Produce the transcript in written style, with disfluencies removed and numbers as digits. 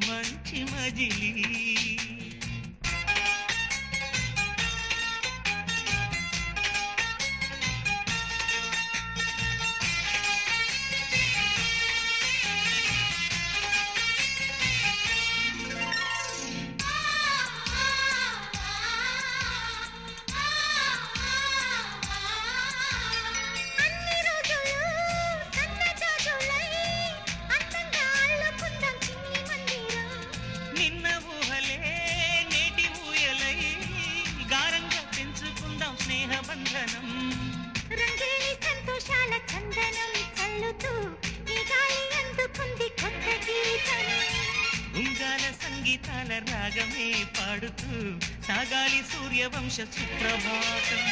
మంచి మజిలీ స్నేహబంధనం రంగేలి సంతోషాల చందనం చల్లుతూ ఈ గాలి అందుకుంది కొత్త గీతం ఉంగాల సంగీతాల రాగమే పాడుతూ సాగాలి సూర్యవంశ సుప్రభాతం